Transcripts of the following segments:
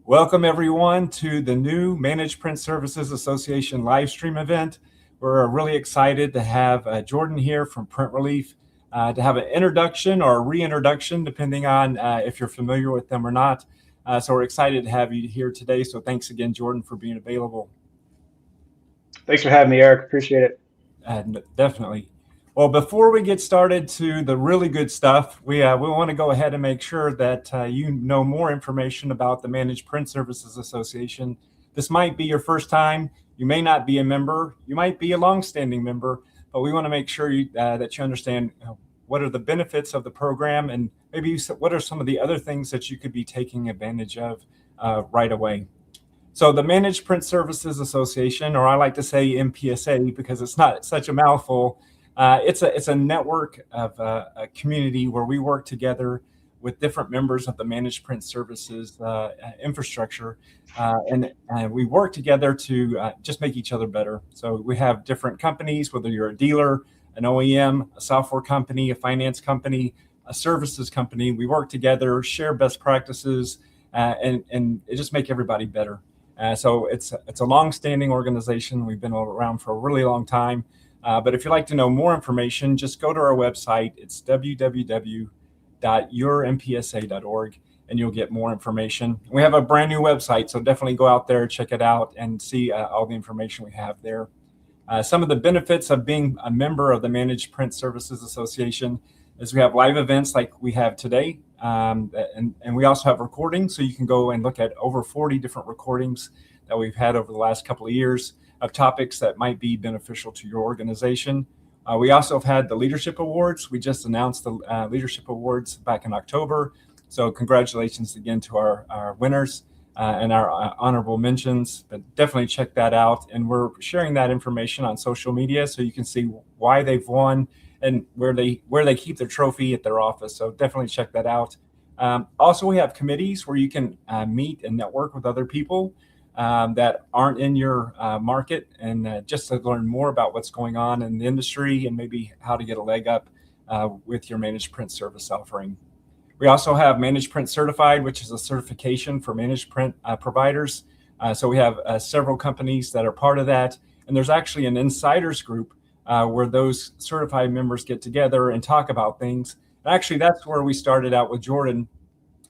Welcome everyone to the new Managed Print Services Association live stream event. We're really excited to have Jordan here from PrintReleaf to have an introduction or a reintroduction, depending on if you're familiar with them or not. So we're excited to have you here today. So thanks again, Jordan, for being available. Thanks for having me, Eric. Appreciate it. Definitely. Well, before we get started to the really good stuff, we want to go ahead and make sure that you know more information about the Managed Print Services Association. This might be your first time. You may not be a member. You might be a longstanding member, but we want to make sure that you understand what are the benefits of the program and maybe what are some of the other things that you could be taking advantage of right away. So the Managed Print Services Association, or I like to say MPSA because it's not such a mouthful, it's a network of a community where we work together with different members of the Managed Print Services infrastructure, and we work together to just make each other better. So we have different companies, whether you're a dealer, an OEM, a software company, a finance company, a services company. We work together, share best practices, and it just make everybody better. So it's a long-standing organization. We've been around for a really long time. But if you'd like to know more information, just go to our website. It's www.yourmpsa.org, and you'll get more information. We have a brand new website, so definitely go out there, check it out, and see all the information we have there. Some of the benefits of being a member of the Managed Print Services Association is we have live events like we have today, and we also have recordings, so you can go and look at over 40 different recordings that we've had over the last couple of years of topics that might be beneficial to your organization. We also have had the Leadership Awards. We just announced the Leadership Awards back in October, so congratulations again to our winners and our honorable mentions, but definitely check that out. And we're sharing that information on social media so you can see why they've won and where they keep their trophy at their office. So definitely check that out. Also, we have committees where you can meet and network with other people that aren't in your market, and just to learn more about what's going on in the industry and maybe how to get a leg up with your managed print service offering. We also have Managed Print Certified, which is a certification for managed print providers. So we have several companies that are part of that, and there's actually an insiders group where those certified members get together and talk about things. And actually, that's where we started out with Jordan,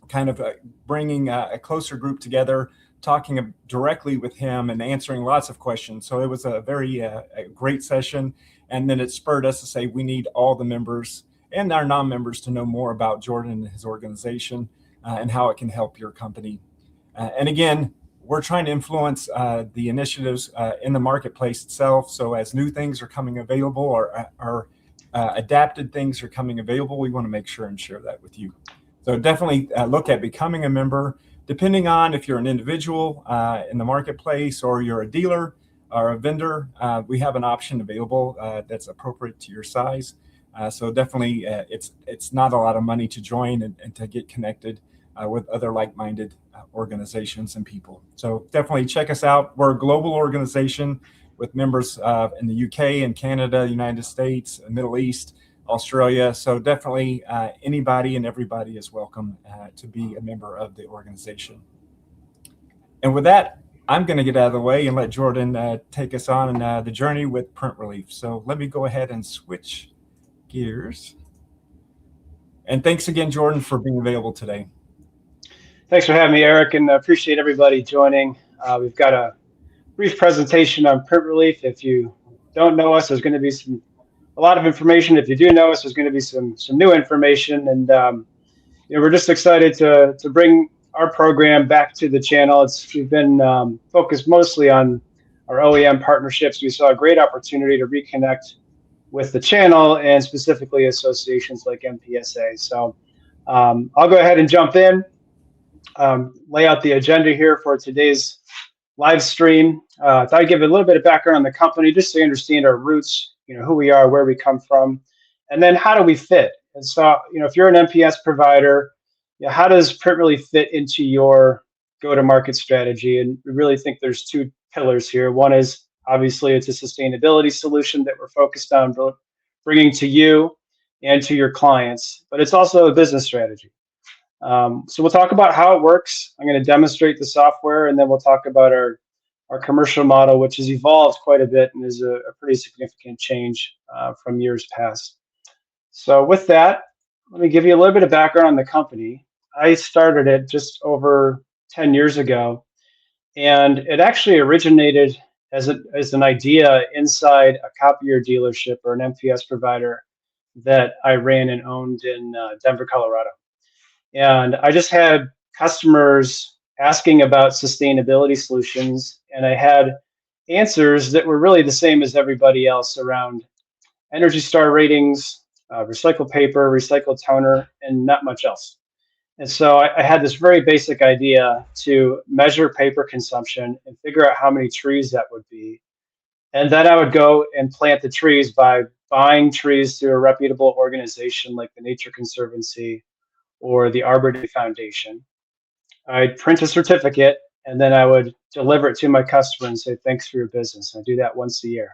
kind of bringing a closer group together, talking directly with him and answering lots of questions. So it was a very a great session. And then it spurred us to say we need all the members and our non-members to know more about Jordan and his organization and how it can help your company. And again, we're trying to influence the initiatives in the marketplace itself. So as new things are coming available or adapted things are coming available, we want to make sure and share that with you. So definitely look at becoming a member. Depending on if you're an individual in the marketplace or you're a dealer or a vendor, we have an option available that's appropriate to your size. So definitely it's not a lot of money to join and to get connected with other like-minded organizations and people. So definitely check us out. We're a global organization with members in the UK and Canada, United States, Middle East, Australia. So definitely anybody and everybody is welcome to be a member of the organization. And with that, I'm going to get out of the way and let Jordan take us on the journey with PrintReleaf. So let me go ahead and switch gears. And thanks again, Jordan, for being available today. Thanks for having me, Eric, and appreciate everybody joining. We've got a brief presentation on PrintReleaf. If you don't know us, there's going to be a lot of information. If you do know us, there's going to be some new information, and we're just excited to bring our program back to the channel. We've been focused mostly on our OEM partnerships. We saw a great opportunity to reconnect with the channel and specifically associations like MPSA. So I'll go ahead and jump in, lay out the agenda here for today's live stream. Thought I'd give a little bit of background on the company just so you understand our roots, who we are, where we come from, and then how do we fit. And so, if you're an MPS provider, how does PrintReleaf fit into your go-to-market strategy? And we really think there's two pillars here. One is obviously it's a sustainability solution that we're focused on bringing to you and to your clients, but it's also a business strategy. So we'll talk about how it works. I'm going to demonstrate the software, and then we'll talk about our commercial model, which has evolved quite a bit and is a pretty significant change from years past. So with that, let me give you a little bit of background on the company. I started it just over 10 years ago, and it actually originated as an idea inside a copier dealership or an MPS provider that I ran and owned in Denver, Colorado. And I just had customers asking about sustainability solutions, and I had answers that were really the same as everybody else around Energy Star ratings, recycled paper, recycled toner, and not much else. And so I had this very basic idea to measure paper consumption and figure out how many trees that would be. And then I would go and plant the trees by buying trees through a reputable organization like the Nature Conservancy or the Arbor Day Foundation. I'd print a certificate, and then I would deliver it to my customer and say, thanks for your business. I do that once a year.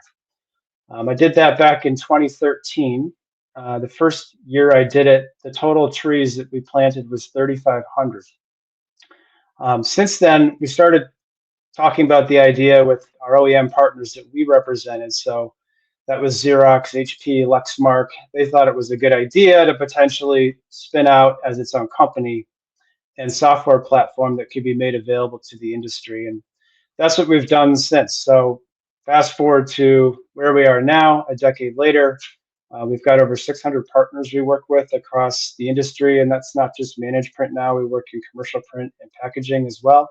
I did that back in 2013. The first year I did it, the total trees that we planted was 3,500. Since then, we started talking about the idea with our OEM partners that we represented. So that was Xerox, HP, Lexmark. They thought it was a good idea to potentially spin out as its own company and software platform that could be made available to the industry. And that's what we've done since. So fast forward to where we are now, a decade later, we've got over 600 partners we work with across the industry. And that's not just managed print now, we work in commercial print and packaging as well.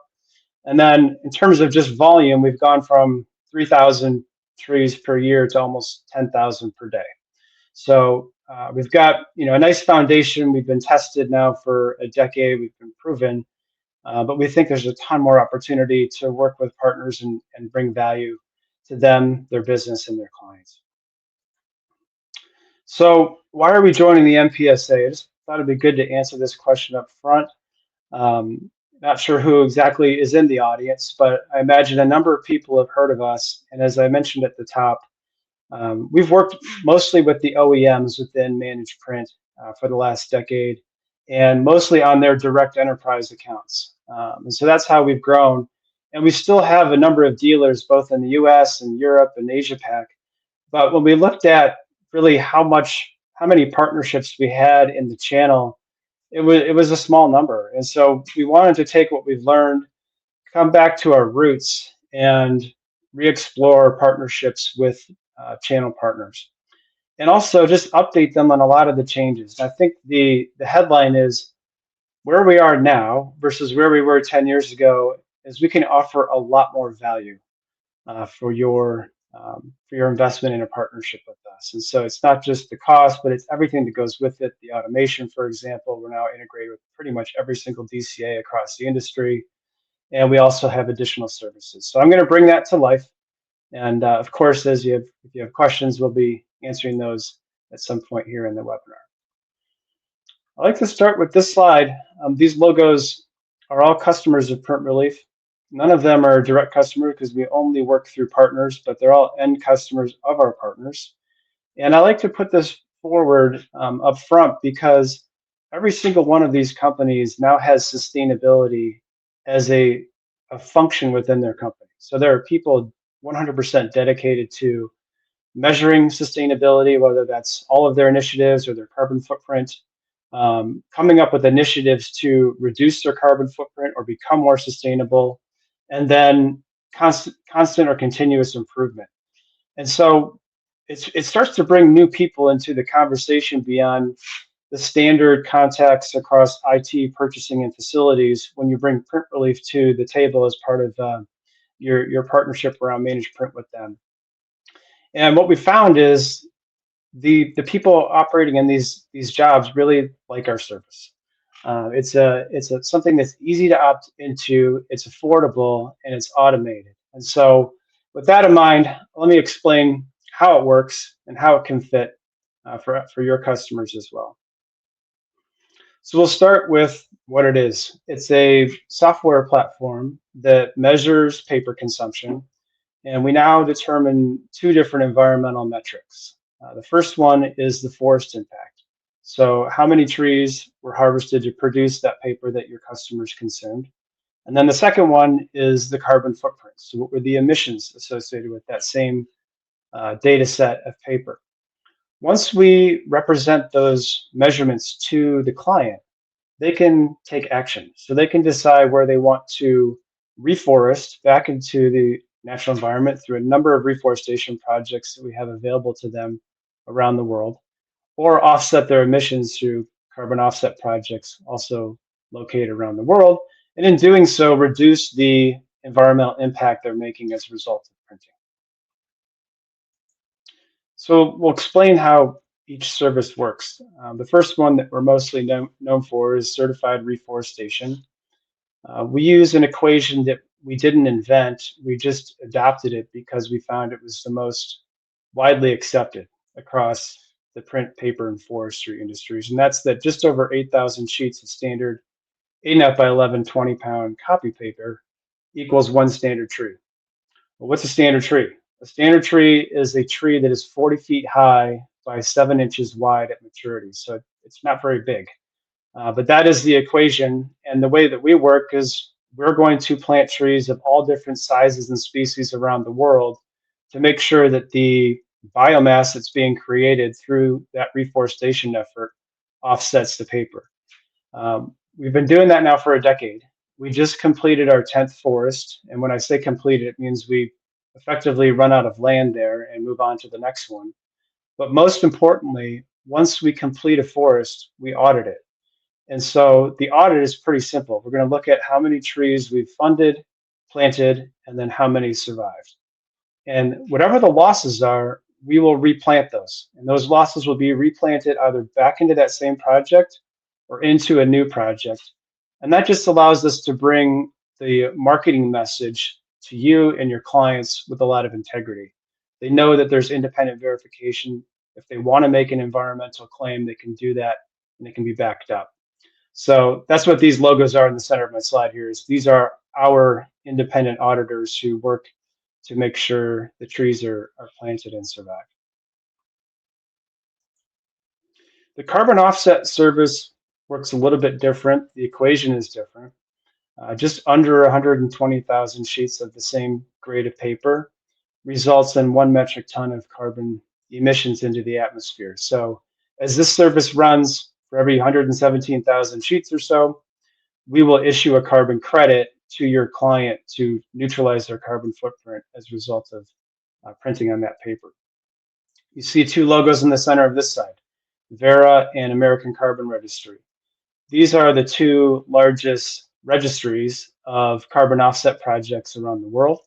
And then in terms of just volume, we've gone from 3,000 trees per year to almost 10,000 per day. So we've got a nice foundation. We've been tested now for a decade. We've been proven, but we think there's a ton more opportunity to work with partners and bring value to them, their business, and their clients. So why are we joining the MPSA? I just thought it'd be good to answer this question up front. Not sure who exactly is in the audience, but I imagine a number of people have heard of us. And as I mentioned at the top, we've worked mostly with the OEMs within managed print for the last decade, and mostly on their direct enterprise accounts. And so that's how we've grown. And we still have a number of dealers both in the US and Europe and Asia Pac. But when we looked at really how many partnerships we had in the channel, it was a small number. And so we wanted to take what we've learned, come back to our roots, and re-explore partnerships with channel partners, and also just update them on a lot of the changes. I think the headline is where we are now versus where we were 10 years ago is we can offer a lot more value for your investment in a partnership with us. And so it's not just the cost, but it's everything that goes with it. The automation, for example, we're now integrated with pretty much every single DCA across the industry. And we also have additional services. So I'm going to bring that to life. And of course, if you have questions, we'll be answering those at some point here in the webinar. I'd like to start with this slide. These logos are all customers of PrintReleaf. None of them are direct customers because we only work through partners, but they're all end customers of our partners. And I like to put this forward up front because every single one of these companies now has sustainability as a function within their company. So there are people 100% dedicated to measuring sustainability, whether that's all of their initiatives or their carbon footprint, coming up with initiatives to reduce their carbon footprint or become more sustainable, and then constant or continuous improvement. And so it starts to bring new people into the conversation beyond the standard contacts across IT, purchasing, and facilities when you bring PrintReleaf to the table as part of your partnership around managed print with them. And what we found is the people operating in these jobs really like our service. It's something that's easy to opt into, it's affordable, and it's automated. And so with that in mind, let me explain how it works and how it can fit for your customers as well. So we'll start with what it is. It's a software platform that measures paper consumption, and we now determine two different environmental metrics. The first one is the forest impact. So how many trees were harvested to produce that paper that your customers consumed? And then the second one is the carbon footprint. So what were the emissions associated with that same data set of paper? Once we represent those measurements to the client, they can take action. So they can decide where they want to reforest back into the natural environment through a number of reforestation projects that we have available to them around the world, or offset their emissions through carbon offset projects also located around the world. And in doing so, reduce the environmental impact they're making as a result of printing. So we'll explain how each service works. The first one that we're mostly known for is certified reforestation. We use an equation that we didn't invent, we just adopted it because we found it was the most widely accepted across the print, paper, and forestry industries. And that's that just over 8,000 sheets of standard 8.5 by 11, 20-pound copy paper equals one standard tree. Well, what's a standard tree? A standard tree is a tree that is 40 feet high by 7 inches wide at maturity. So it's not very big. But that is the equation. And the way that we work is we're going to plant trees of all different sizes and species around the world to make sure that the biomass that's being created through that reforestation effort offsets the paper. We've been doing that now for a decade. We just completed our 10th forest. And when I say completed, it means we effectively run out of land there and move on to the next one. But most importantly, once we complete a forest, we audit it. And so the audit is pretty simple. We're going to look at how many trees we've funded, planted, and then how many survived. And whatever the losses are, we will replant those. And those losses will be replanted either back into that same project or into a new project. And that just allows us to bring the marketing message to you and your clients with a lot of integrity. They know that there's independent verification. If they want to make an environmental claim, they can do that and it can be backed up. So that's what these logos are in the center of my slide here. Is these are our independent auditors who work to make sure the trees are planted and survive. The carbon offset service works a little bit different. The equation is different. Just under 120,000 sheets of the same grade of paper results in 1 metric ton of carbon emissions into the atmosphere. So as this service runs, for every 117,000 sheets or so, we will issue a carbon credit to your client to neutralize their carbon footprint as a result of printing on that paper. You see 2 logos in the center of this side, Verra and American Carbon Registry. These are the 2 largest registries of carbon offset projects around the world.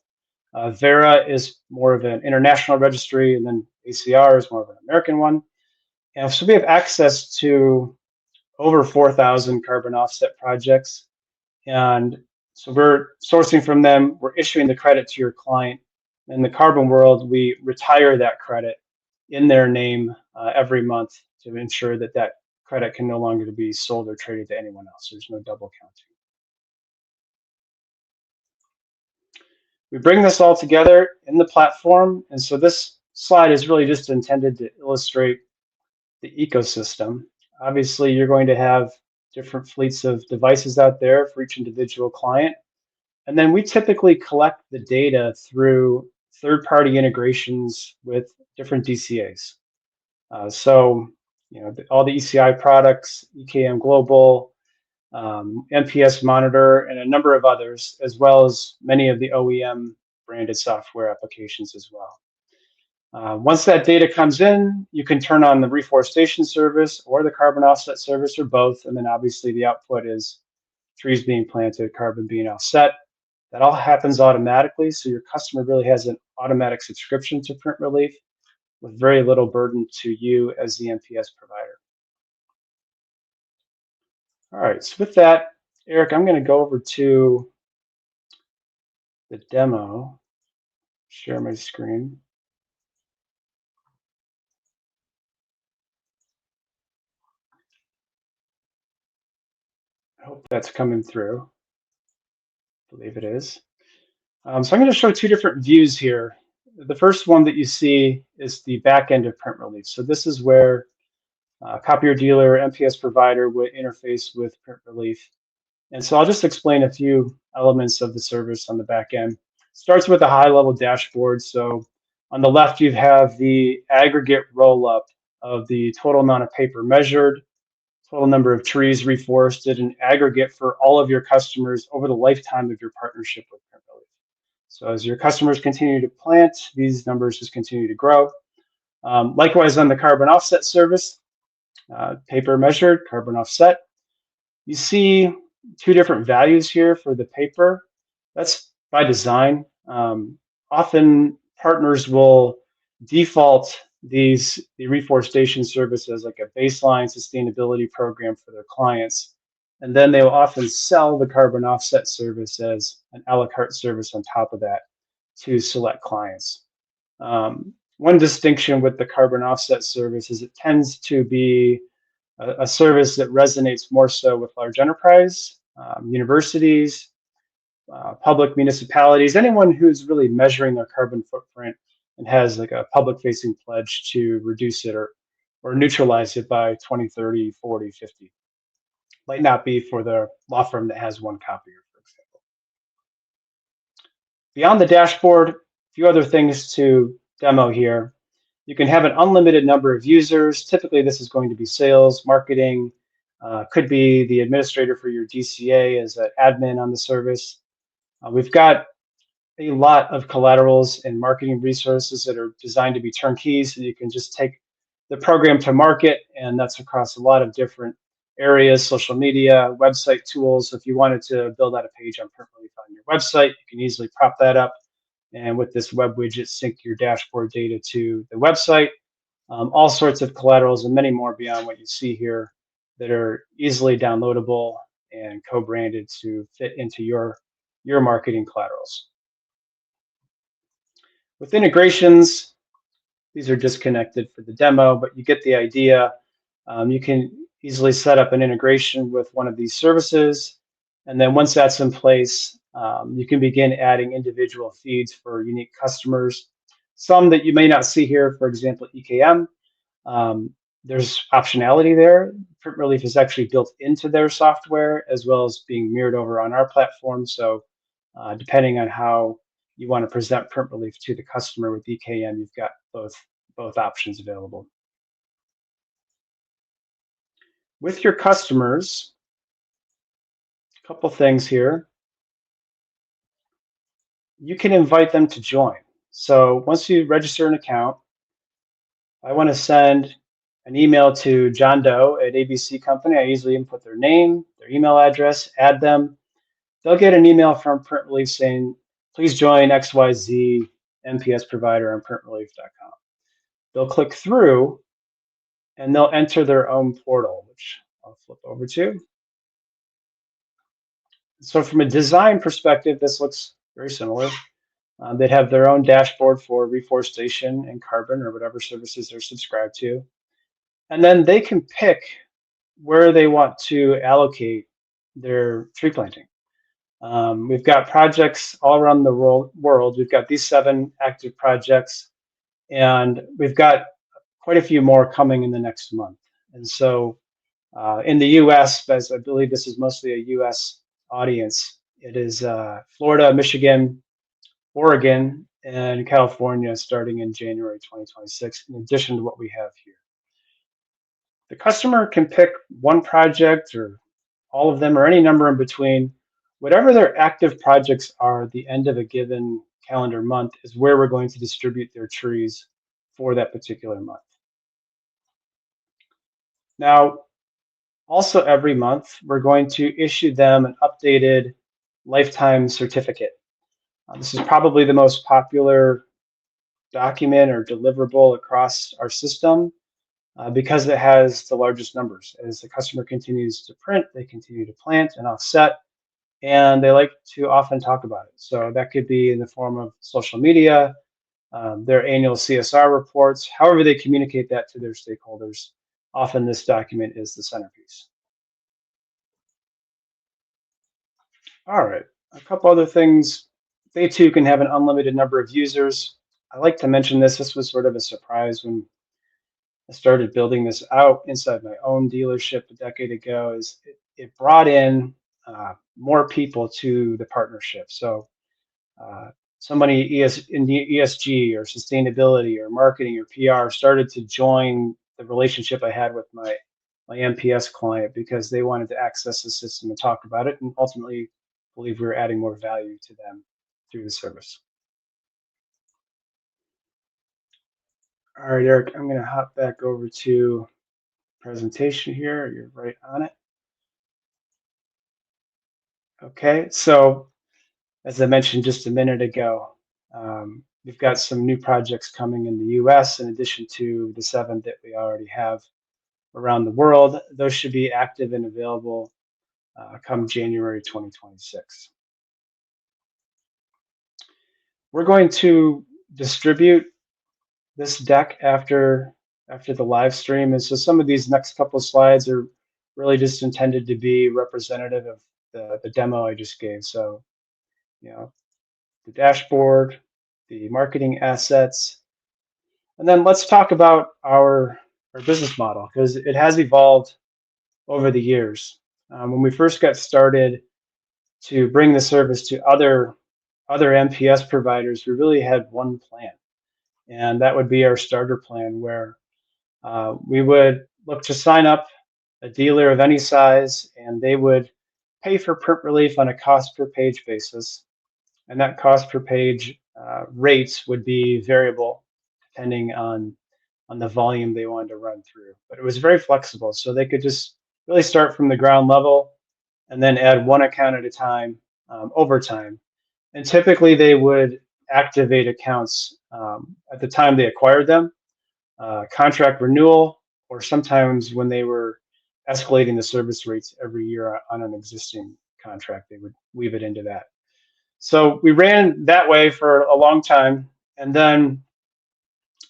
Verra is more of an international registry, and then ACR is more of an American one. And so we have access to over 4,000 carbon offset projects. And so we're sourcing from them, we're issuing the credit to your client. In the carbon world, we retire that credit in their name every month to ensure that that credit can no longer be sold or traded to anyone else. There's no double counting. We bring this all together in the platform. And so this slide is really just intended to illustrate the ecosystem. Obviously, you're going to have different fleets of devices out there for each individual client. And then we typically collect the data through third-party integrations with different DCAs. So, all the ECI products, EKM Global, MPS Monitor, and a number of others, as well as many of the OEM branded software applications as well. Once that data comes in, you can turn on the reforestation service or the carbon offset service or both. And then obviously the output is trees being planted, carbon being offset. That all happens automatically. So your customer really has an automatic subscription to PrintReleaf with very little burden to you as the MPS provider. All right, so with that, Eric, I'm going to go over to the demo, share my screen. I hope that's coming through. I believe it is. So I'm going to show 2 different views here. The first one that you see is the back end of PrintReleaf. So this is where copier dealer, MPS provider would interface with PrintReleaf. And so I'll just explain a few elements of the service on the back end. Starts with a high level dashboard. So on the left, you have the aggregate roll up of the total amount of paper measured, total number of trees reforested, and aggregate for all of your customers over the lifetime of your partnership with PrintReleaf. So as your customers continue to plant, these numbers just continue to grow. Likewise, on the carbon offset service, paper measured, carbon offset. You see two different values here for the paper. That's by design. Often partners will default the reforestation service as like a baseline sustainability program for their clients. And then they will often sell the carbon offset service as an a la carte service on top of that to select clients. One distinction with the carbon offset service is it tends to be a service that resonates more so with large enterprise, universities, public municipalities, anyone who's really measuring their carbon footprint and has like a public facing pledge to reduce it or neutralize it by 2030, 40, 50. Might not be for the law firm that has one copier, for example. Beyond the dashboard, a few other things to demo here. You can have an unlimited number of users. Typically, this is going to be sales, marketing, could be the administrator for your DCA as an admin on the service. We've got a lot of collaterals and marketing resources that are designed to be turnkey, so you can just take the program to market, and that's across a lot of different areas, social media, website tools. If you wanted to build out a page on PrintReleaf on your website, you can easily prop that up. And with this web widget, sync your dashboard data to the website. All sorts of collaterals and many more beyond what you see here that are easily downloadable and co-branded to fit into your marketing collaterals. With integrations, these are disconnected for the demo, but you get the idea. You can easily set up an integration with one of these services. And then once that's in place, you can begin adding individual feeds for unique customers. Some that you may not see here, for example, EKM. There's optionality there. PrintReleaf is actually built into their software as well as being mirrored over on our platform. So depending on how you want to present PrintReleaf to the customer with EKM, you've got both options available. With your customers, a couple things here. You can invite them to join. So once you register an account, I want to send an email to John Doe at ABC Company. I usually input their name, their email address, add them. They'll get an email from PrintReleaf saying, please join XYZ MPS provider on PrintReleaf.com. They'll click through and they'll enter their own portal, which I'll flip over to. So from a design perspective, this looks very similar. They'd have their own dashboard for reforestation and carbon or whatever services they're subscribed to. And then they can pick where they want to allocate their tree planting. We've got projects all around the world. We've got these 7 active projects, and we've got quite a few more coming in the next month. And so in the US, as I believe this is mostly a US audience, it is Florida, Michigan, Oregon, and California starting in January 2026, in addition to what we have here. The customer can pick one project or all of them or any number in between. Whatever their active projects are at the end of a given calendar month is where we're going to distribute their trees for that particular month. Now, also every month, we're going to issue them an updated lifetime certificate. This is probably the most popular document or deliverable across our system because it has the largest numbers. As the customer continues to print, they continue to plant and offset, and they like to often talk about it. So that could be in the form of social media, their annual CSR reports, however they communicate that to their stakeholders. Often this document is the centerpiece. All right, a couple other things. They too can have an unlimited number of users. I like to mention this. This was sort of a surprise when I started building this out inside my own dealership a decade ago, is it brought in more people to the partnership. So uh, somebody in the ESG or sustainability or marketing or PR started to join the relationship I had with my MPS client because they wanted to access the system and talk about it, and ultimately believe we were adding more value to them through the service. All right, Eric, I'm going to hop back over to presentation here. You're right on it. Okay, so as I mentioned just a minute ago, we've got some new projects coming in the US in addition to the 7 that we already have around the world. Those should be active and available come January 2026. We're going to distribute this deck after the live stream, and so some of these next couple of slides are really just intended to be representative of the demo I just gave. So, you know, the dashboard, the marketing assets, and then let's talk about our business model, because it has evolved over the years. When we first got started to bring the service to other MPS providers, we really had one plan, and that would be our starter plan, where we would look to sign up a dealer of any size, and they would pay for PrintReleaf on a cost per page basis, and that cost per page rates would be variable depending on the volume they wanted to run through. But it was very flexible, so they could just really start from the ground level and then add one account at a time over time. And typically they would activate accounts at the time they acquired them, contract renewal, or sometimes when they were escalating the service rates every year on an existing contract, they would weave it into that. So we ran that way for a long time. And then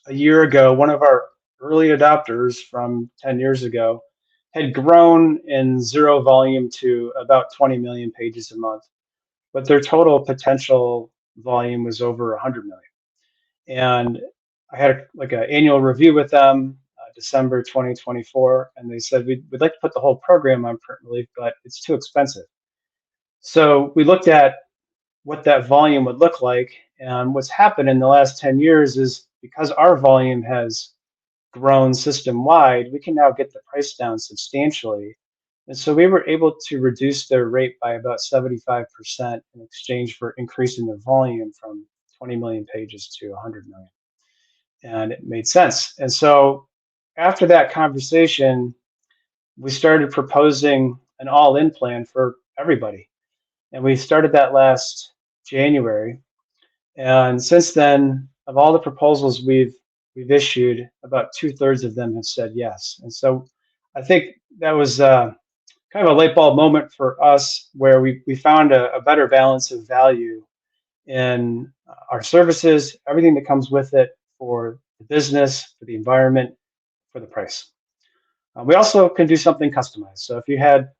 a year ago, one of our early adopters from 10 years ago had grown in zero volume to about 20 million pages a month, but their total potential volume was over 100 million. And I had like an annual review with them, December 2024, and they said we'd like to put the whole program on PrintReleaf, but it's too expensive. So we looked at what that volume would look like, and what's happened in the last 10 years is, because our volume has grown system wide, we can now get the price down substantially. And so we were able to reduce their rate by about 75% in exchange for increasing the volume from 20 million pages to 100 million. And it made sense. And so after that conversation, we started proposing an all-in plan for everybody. And we started that last January. And since then, of all the proposals we've issued, about 2/3 of them have said yes. And so I think that was kind of a light bulb moment for us, where we found a better balance of value in our services, everything that comes with it, for the business, for the environment, for the price. We also can do something customized. So if you had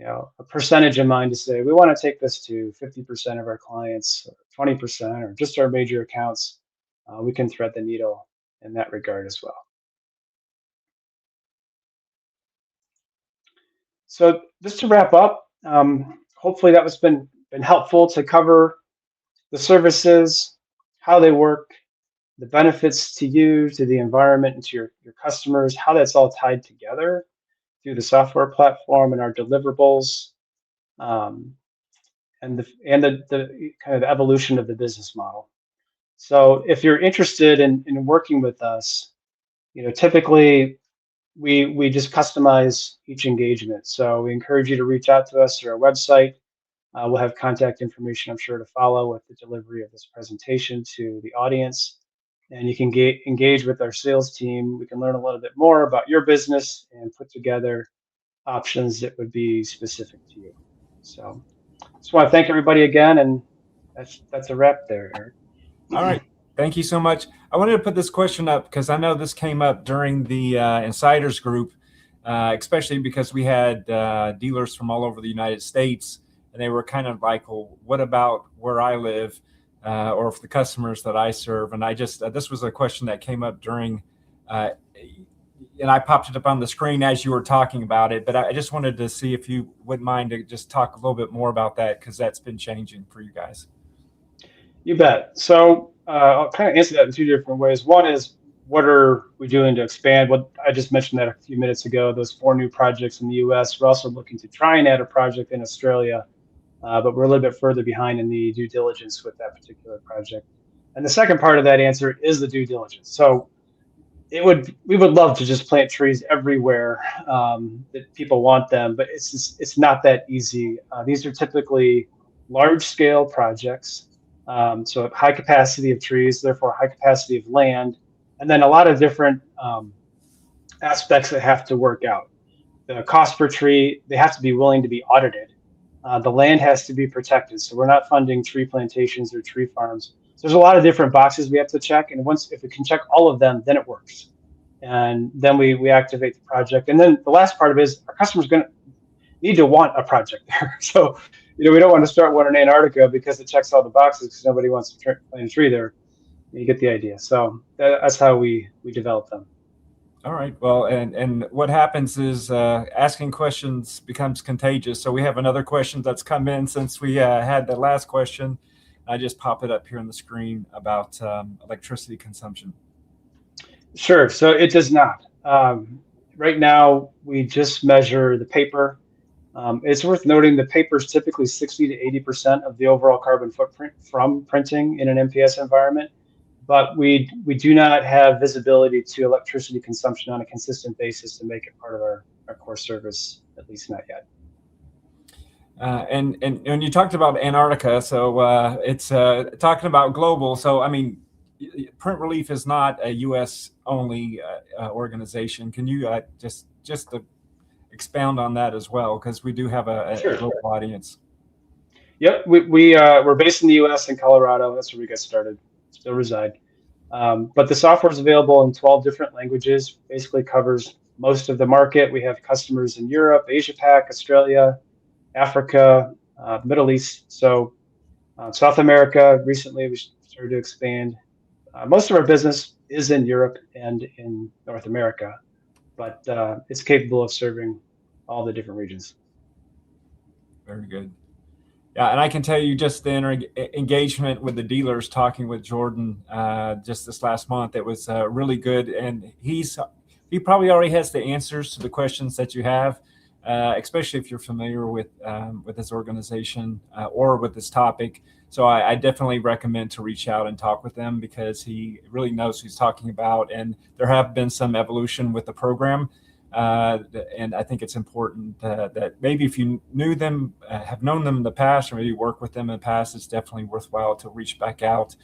a percentage in mind to say, we want to take this to 50% of our clients, or 20%, or just our major accounts, we can thread the needle in that regard as well. So just to wrap up, hopefully that was been helpful to cover the services, how they work, the benefits to you, to the environment, and to your customers, how that's all tied together through the software platform and our deliverables, and the kind of the evolution of the business model. So if you're interested in working with us, typically we just customize each engagement. So we encourage you to reach out to us through our website. We'll have contact information, I'm sure, to follow with the delivery of this presentation to the audience. And you can engage with our sales team. We can learn a little bit more about your business and put together options that would be specific to you. So just want to thank everybody again, and that's a wrap there, Eric. All right. Thank you so much. I wanted to put this question up because I know this came up during the Insiders group, especially because we had dealers from all over the United States, and they were kind of like, well, what about where I live, or for the customers that I serve? And I just, this was a question that came up during and I popped it up on the screen as you were talking about it, but I just wanted to see if you wouldn't mind to just talk a little bit more about that, because that's been changing for you guys. You bet. So I'll kind of answer that in two different ways. One is, what are we doing to expand? What I just mentioned that a few minutes ago, those 4 new projects in the US. We're also looking to try and add a project in Australia, but we're a little bit further behind in the due diligence with that particular project. And the second part of that answer is the due diligence. So we would love to just plant trees everywhere that people want them, but it's not that easy. These are typically large scale projects, so high capacity of trees, therefore high capacity of land, and then a lot of different aspects that have to work out. The cost per tree, they have to be willing to be audited. The land has to be protected, so we're not funding tree plantations or tree farms. So there's a lot of different boxes we have to check, and if we can check all of them, then it works. And then we activate the project. And then the last part of it is, our customer's going to need to want a project there. So, we don't want to start one in Antarctica because it checks all the boxes, because nobody wants to plant a tree there. You get the idea. So that's how we develop them. All right. Well, and what happens is asking questions becomes contagious. So we have another question that's come in since we had the last question. I just pop it up here on the screen about electricity consumption. Sure. So it does not. Right now, we just measure the paper. It's worth noting the paper is typically 60 to 80% of the overall carbon footprint from printing in an MPS environment. But we do not have visibility to electricity consumption on a consistent basis to make it part of our core service, at least not yet. And you talked about Antarctica, so it's talking about global. So, I mean, PrintReleaf is not a U.S. only organization. Can you just expound on that as well? Because we do have a Sure. global audience. Yep, we're based in the U.S. in Colorado. That's where we got started. Still reside. But the software is available in 12 different languages, basically covers most of the market. We have customers in Europe, Asia Pac, Australia, Africa, Middle East. So South America, recently we started to expand. Most of our business is in Europe and in North America, but it's capable of serving all the different regions. Very good. Yeah, and I can tell you just the engagement with the dealers, talking with Jordan just this last month, it was really good. And he probably already has the answers to the questions that you have, especially if you're familiar with this organization or with this topic. So I definitely recommend to reach out and talk with them, because he really knows what he's talking about. And there have been some evolution with the program. And I think it's important that maybe if you knew them, have known them in the past, or maybe work with them in the past, it's definitely worthwhile to reach back out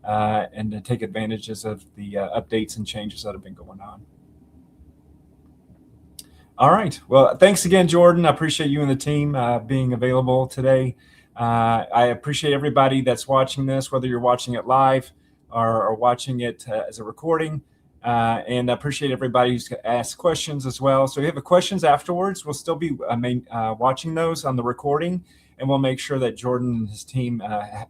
and to take advantages of the updates and changes that have been going on. All right. Well, thanks again, Jordan. I appreciate you and the team being available today. I appreciate everybody that's watching this, whether you're watching it live or watching it as a recording. And I appreciate everybody who's asked questions as well. So if you have questions afterwards, we'll still be watching those on the recording, and we'll make sure that Jordan and his team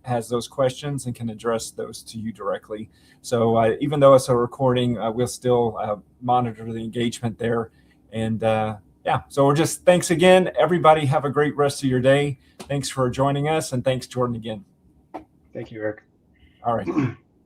has those questions and can address those to you directly. So even though it's a recording, we'll still monitor the engagement there. And yeah, so we're just, thanks again, everybody. Have a great rest of your day. Thanks for joining us, and thanks, Jordan, again. Thank you, Eric. All right.